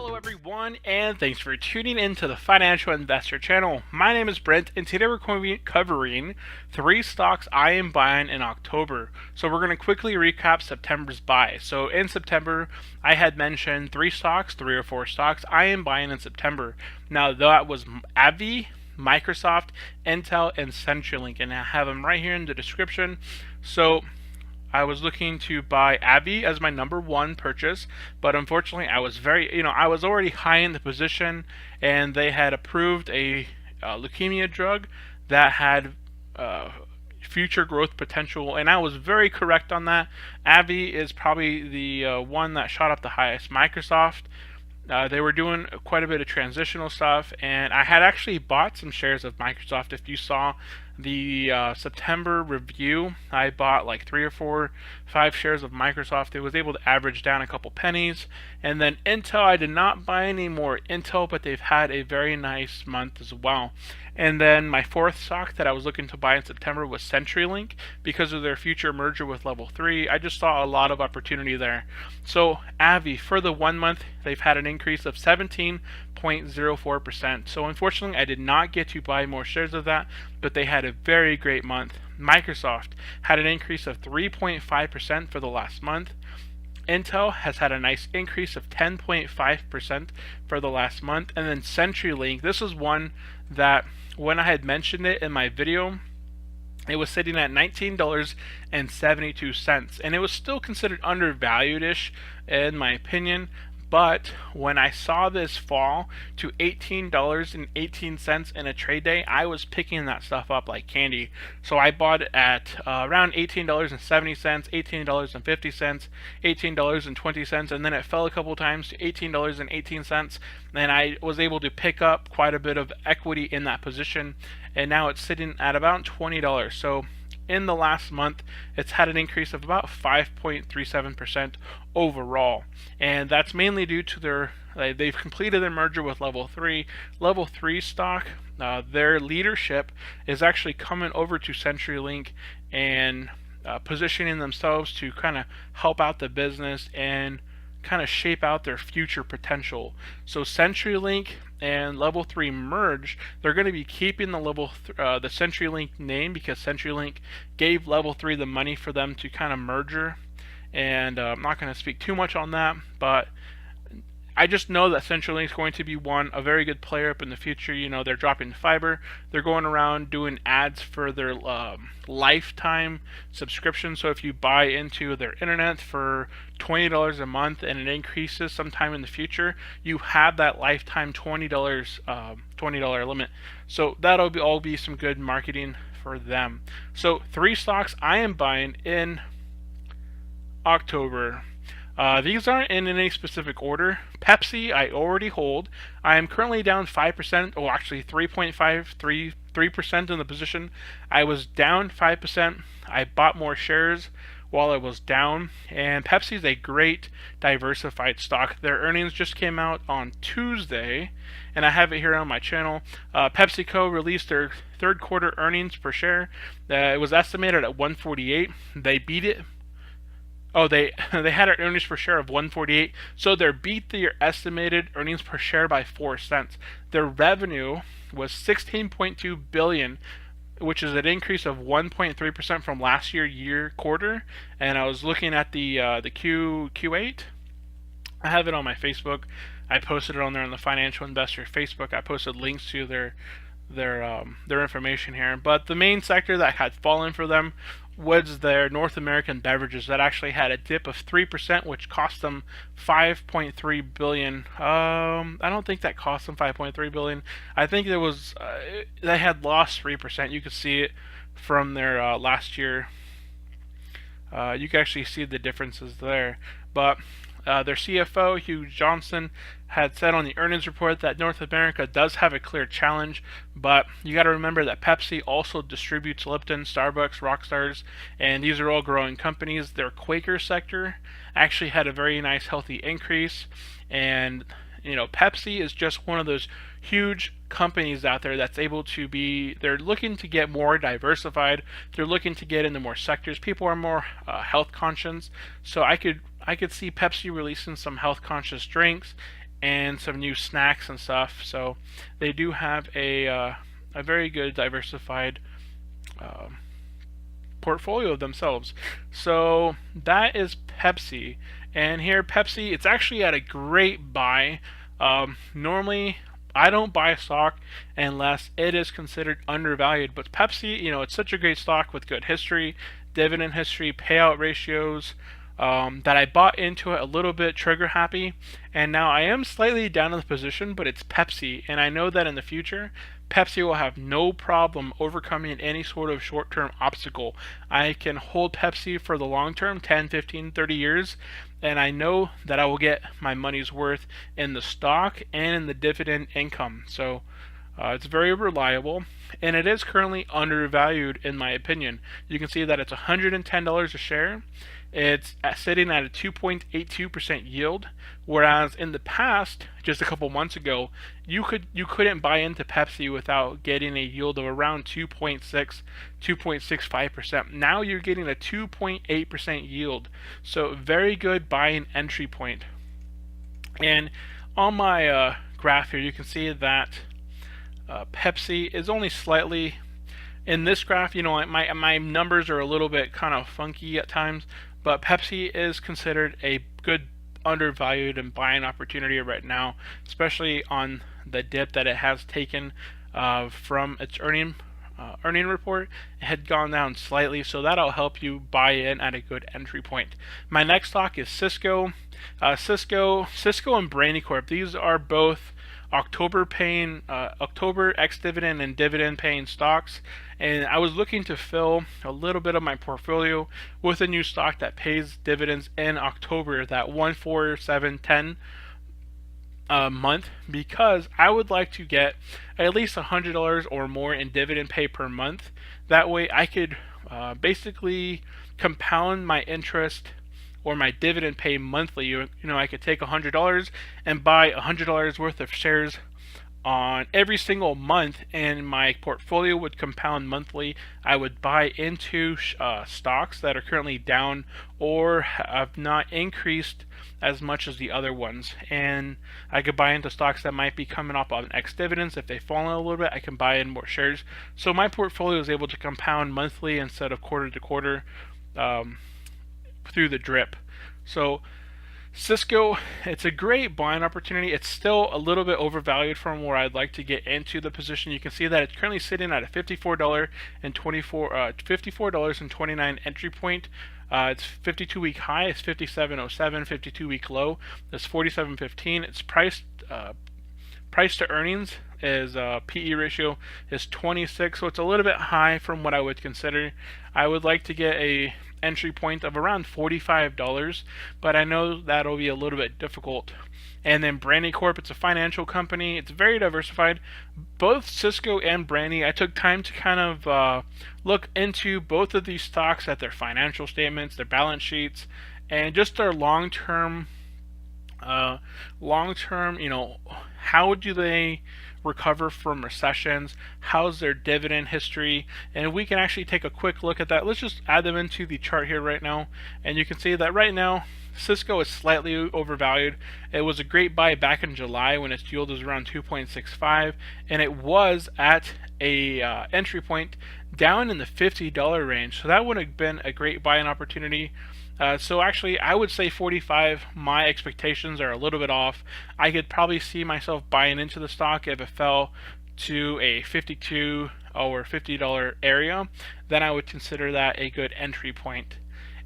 Hello everyone, and thanks for tuning in to the Financial Investor channel. My name is Brent, and today we're going to be covering 3 stocks I am buying in October. So we're going to quickly recap September's buy. So in September, I had mentioned 3 stocks, 3 or 4 stocks I am buying in September. Now that was AbbVie, Microsoft, Intel, and CenturyLink, and I have them right here in the description. So I was looking to buy AbbVie as my number 1 purchase, but unfortunately I was I was already high in the position, and they had approved a leukemia drug that had future growth potential, and I was very correct on that. AbbVie is probably the one that shot up the highest. Microsoft, they were doing quite a bit of transitional stuff, and I had actually bought some shares of Microsoft. If you saw the September review, I bought like 3 or 4, 5 shares of Microsoft. It was able to average down a couple pennies. And then Intel, I did not buy any more Intel, but they've had a very nice month as well. And then my 4th stock that I was looking to buy in September was CenturyLink because of their future merger with Level 3. I just saw a lot of opportunity there. So AbbVie, for the 1 month, they've had an increase of 17.04%. So unfortunately, I did not get to buy more shares of that, but they had a very great month. Microsoft had an increase of 3.5% for the last month. Intel has had a nice increase of 10.5% for the last month. And then CenturyLink, this is one that when I had mentioned it in my video, it was sitting at $19.72, and it was still considered undervalued-ish in my opinion. But when I saw this fall to $18.18 in a trade day, I was picking that stuff up like candy. So I bought it at around $18.70, $18.50, $18.20, and then it fell a couple times to $18.18, and I was able to pick up quite a bit of equity in that position, and now it's sitting at about $20. So in the last month, it's had an increase of about 5.37% overall, and that's mainly due to they've completed their merger with Level 3. Level 3 stock, their leadership is actually coming over to CenturyLink and positioning themselves to kind of help out the business and kind of shape out their future potential. So CenturyLink and Level 3 merge. They're going to be keeping the CenturyLink name because CenturyLink gave Level 3 the money for them to kind of merger. And I'm not going to speak too much on that, but I just know that CenturyLink is going to be a very good player up in the future. You know, they're dropping fiber. They're going around doing ads for their lifetime subscription. So if you buy into their internet for $20 a month and it increases sometime in the future, you have that lifetime $20 limit. So that'll all be some good marketing for them. So 3 stocks I am buying in October. These aren't in any specific order. Pepsi, I already hold. I am currently down 5%, or actually 3.53% in the position. I was down 5%. I bought more shares while I was down, and Pepsi is a great diversified stock. Their earnings just came out on Tuesday, and I have it here on my channel. PepsiCo released their 3rd quarter earnings per share. It was estimated at 148. They beat it. Oh, they had an earnings per share of 148, so they beat their estimated earnings per share by 4 cents. Their revenue was $16.2 billion, which is an increase of 1.3% from last year quarter. And I was looking at the Q8. I have it on my Facebook. I posted it on there on the Financial Investor Facebook. I posted links to their information here. But the main sector that had fallen for them was their North American beverages that actually had a dip of 3%, which cost them $5.3 billion. I don't think that cost them $5.3 billion. I think there was they had lost 3%. You could see it from their last year. You can actually see the differences there. But their CFO, Hugh Johnson, had said on the earnings report that North America does have a clear challenge, but you got to remember that Pepsi also distributes Lipton, Starbucks, Rockstars, and these are all growing companies. Their Quaker sector actually had a very nice, healthy increase, and you know, Pepsi is just one of those huge companies out there that's able to be, they're looking to get more diversified. They're looking to get into more sectors. People are more health conscious, so I could see Pepsi releasing some health conscious drinks and some new snacks and stuff. So they do have a very good diversified uh, portfolio themselves. So that is Pepsi. And here, Pepsi, it's actually at a great buy. Normally, I don't buy stock unless it is considered undervalued. But Pepsi, it's such a great stock with good history, dividend history, payout ratios. That I bought into it a little bit trigger happy, and now I am slightly down in the position, but it's Pepsi, and I know that in the future, Pepsi will have no problem overcoming any sort of short-term obstacle. I can hold Pepsi for the long term, 10, 15, 30 years, and I know that I will get my money's worth in the stock and in the dividend income. So it's very reliable, and it is currently undervalued in my opinion. You can see that it's $110 a share. It's sitting at a 2.82% yield, whereas in the past, just a couple months ago, you couldn't buy into Pepsi without getting a yield of around 2.6, 2.65%. Now you're getting a 2.8% yield, so very good buying entry point. And on my graph here, you can see that Pepsi is only slightly in this graph. My numbers are a little bit kind of funky at times, but Pepsi is considered a good undervalued and buying opportunity right now, especially on the dip that it has taken from its earning report. It had gone down slightly, so that'll help you buy in at a good entry point. My next stock is Cisco. Cisco and Brandy Corp. These are both October ex-dividend and dividend paying stocks, and I was looking to fill a little bit of my portfolio with a new stock that pays dividends in October, that 14710 month, because I would like to get at least $100 or more in dividend pay per month. That way I could basically compound my interest or my dividend pay monthly. I could take $100 and buy $100 worth of shares on every single month, and my portfolio would compound monthly. I would buy into stocks that are currently down or have not increased as much as the other ones, and I could buy into stocks that might be coming up on ex-dividends. If they fall in a little bit, I can buy in more shares. So my portfolio is able to compound monthly instead of quarter to quarter through the drip. So Cisco, it's a great buying opportunity. It's still a little bit overvalued from where I'd like to get into the position. You can see that it's currently sitting at a $54.29 entry point. Its 52-week high is 57.07, 52-week low is 47.15. Its price to earnings is PE ratio is 26, so it's a little bit high from what I would consider. I would like to get a entry point of around $45, but I know that'll be a little bit difficult. And then Brandy Corp, it's a financial company. It's very diversified. Both Cisco and Brandy, I took time to kind of look into both of these stocks at their financial statements, their balance sheets, and just their long-term, how do they recover from recessions? How's their dividend history? And we can actually take a quick look at that. Let's just add them into the chart here right now, and you can see that right now Cisco is slightly overvalued. It was a great buy back in July when its yield was around 2.65, and it was at a entry point down in the $50 range, so that would have been a great buying opportunity. So actually, I would say 45. My expectations are a little bit off. I could probably see myself buying into the stock if it fell to a 52 or $50 area. Then I would consider that a good entry point.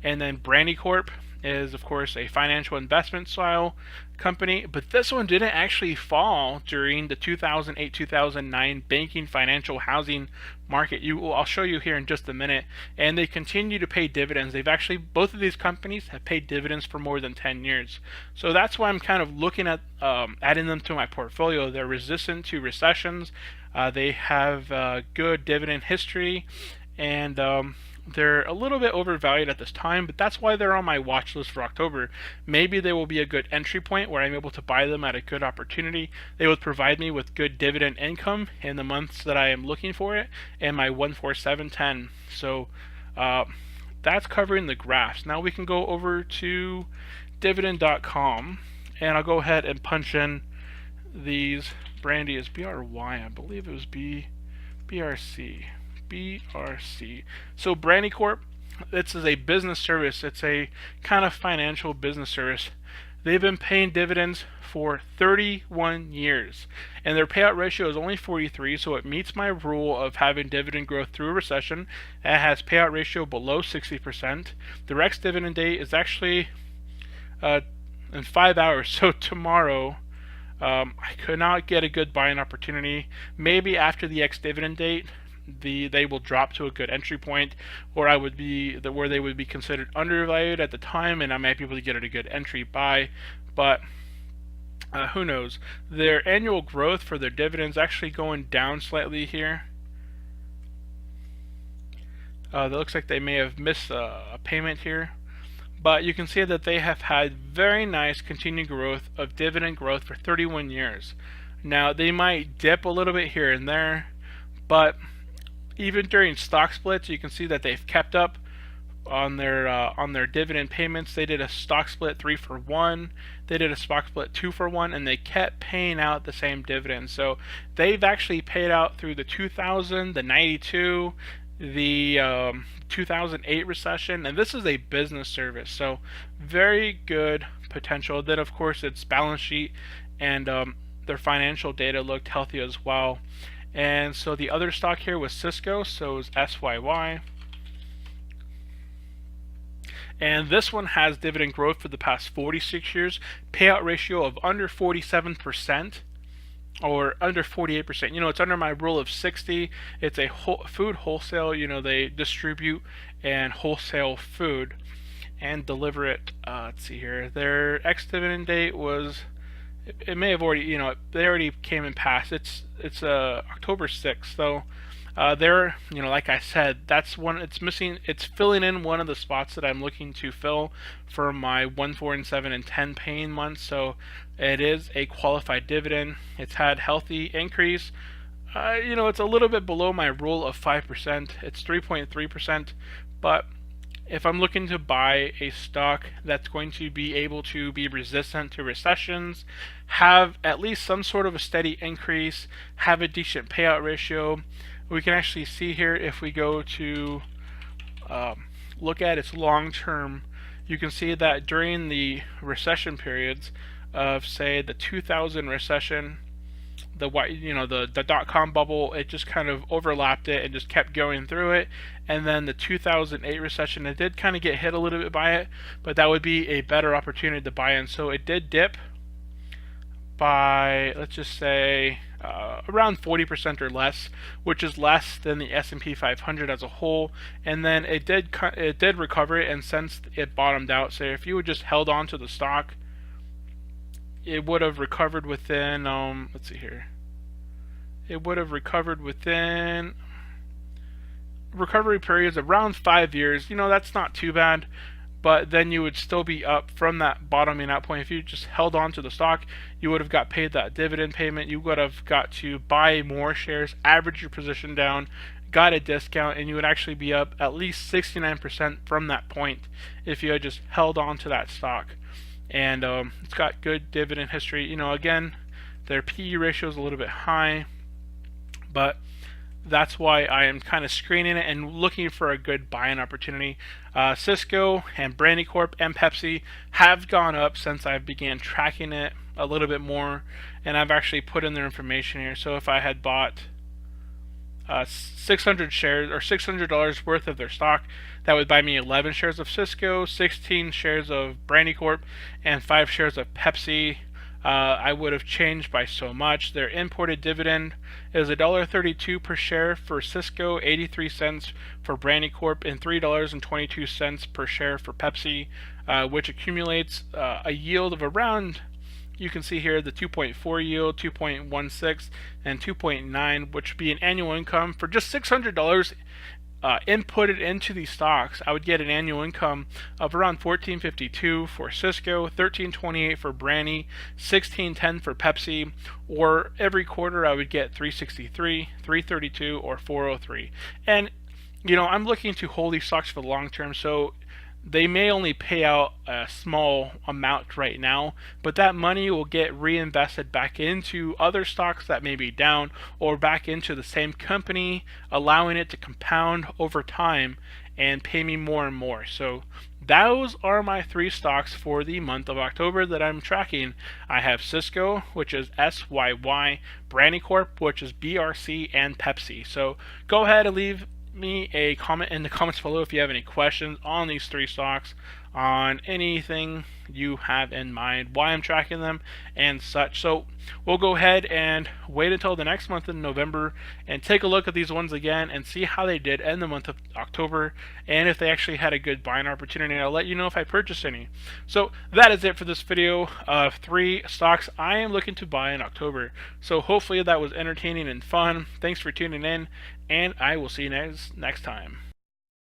And then Brandy Corp is, of course, a financial investment style company, but this one didn't actually fall during the 2008-2009 banking, financial, housing market. I'll show you here in just a minute. And they continue to pay dividends. Both of these companies have paid dividends for more than 10 years. So that's why I'm kind of looking at adding them to my portfolio. They're resistant to recessions. They have good dividend history, and they're a little bit overvalued at this time, but that's why they're on my watch list for October. Maybe they will be a good entry point where I'm able to buy them at a good opportunity. They would provide me with good dividend income in the months that I am looking for it, and my 14710. So that's covering the graphs. Now we can go over to dividend.com, and I'll go ahead and punch in these. Brandy is BRY, I believe it was BRC. BRC. So Brandy Corp, this is a business service. It's a kind of financial business service. They've been paying dividends for 31 years, and their payout ratio is only 43, so it meets my rule of having dividend growth through a recession. It has payout ratio below 60%. The next dividend date is actually in 5 hours, so tomorrow. I could not get a good buying opportunity. Maybe after the ex-dividend date, they will drop to a good entry point, or where they would be considered undervalued at the time, and I might be able to get at a good entry buy. But who knows? Their annual growth for their dividends actually going down slightly here. It looks like they may have missed a payment here. But you can see that they have had very nice continued growth of dividend growth for 31 years. Now, they might dip a little bit here and there, but even during stock splits, you can see that they've kept up on their dividend payments. They did a stock split 3-for-1, they did a stock split 2-for-1, and they kept paying out the same dividends. So they've actually paid out through the 2000, the 92, the 2008 recession, and this is a business service, so very good potential. Then of course its balance sheet and their financial data looked healthy as well. And so the other stock here was Cisco, so it was SYY, and this one has dividend growth for the past 46 years, payout ratio of under 47%. Or under 48%. You know, it's under my rule of 60. It's a food wholesale. You know, they distribute and wholesale food and deliver it. Let's see here. Their ex-dividend date was, it may have already, you know, they already came and passed. It's October 6th. So they're, you know, like I said, that's one. It's missing. It's filling in one of the spots that I'm looking to fill for my 1, 4, and 7, and 10 paying months. So it is a qualified dividend. It's had healthy increase. You know, it's a little bit below my rule of 5%. It's 3.3%. But if I'm looking to buy a stock that's going to be able to be resistant to recessions, have at least some sort of a steady increase, have a decent payout ratio, we can actually see here if we go to look at its long-term, you can see that during the recession periods of, say, the 2000 recession, the dot-com bubble, it just kind of overlapped it and just kept going through it. And then the 2008 recession, it did kind of get hit a little bit by it, but that would be a better opportunity to buy in. So it did dip by, let's just say, around 40% or less, which is less than the S&P 500 as a whole. And then it did recover it, and since it bottomed out, so if you would just held on to the stock, it would have recovered within, let's see here, it would have recovered within recovery periods around 5 years. You know, that's not too bad, but then you would still be up from that bottoming out point. If you just held on to the stock, you would have got paid that dividend payment. You would have got to buy more shares, average your position down, got a discount, and you would actually be up at least 69% from that point if you had just held on to that stock. And it's got good dividend history. You know, again, their PE ratio is a little bit high, but that's why I am kind of screening it and looking for a good buying opportunity. Cisco and Brandy Corp and Pepsi have gone up since I began tracking it a little bit more, and I've actually put in their information here. So if I had bought 600 shares or $600 worth of their stock, that would buy me 11 shares of Cisco, 16 shares of Brandy Corp, and 5 shares of Pepsi. I would have changed by so much. Their imported dividend is $1.32 per share for Cisco, 83 cents for Brandy Corp, and $3.22 per share for Pepsi, which accumulates a yield of around, you can see here, the 2.4 yield, 2.16, and 2.9, which would be an annual income for just $600 inputted into these stocks. I would get an annual income of around $14.52 for Cisco, $13.28 for Brandy, $16.10 for Pepsi, or every quarter I would get $3.63, $3.32, or $4.03. And you know, I'm looking to hold these stocks for the long term, so they may only pay out a small amount right now, but that money will get reinvested back into other stocks that may be down or back into the same company, allowing it to compound over time and pay me more and more. So those are my 3 stocks for the month of October that I'm tracking. I have Cisco, which is SYY, Brandy Corp, which is BRC, and Pepsi. So go ahead and leave me a comment in the comments below if you have any questions on these 3 stocks, on anything you have in mind, why I'm tracking them and such. So we'll go ahead and wait until the next month in November and take a look at these ones again and see how they did in the month of October and if they actually had a good buying opportunity. I'll let you know if I purchased any. So that is it for this video of 3 stocks I am looking to buy in October. So hopefully that was entertaining and fun. Thanks for tuning in, and I will see you next time.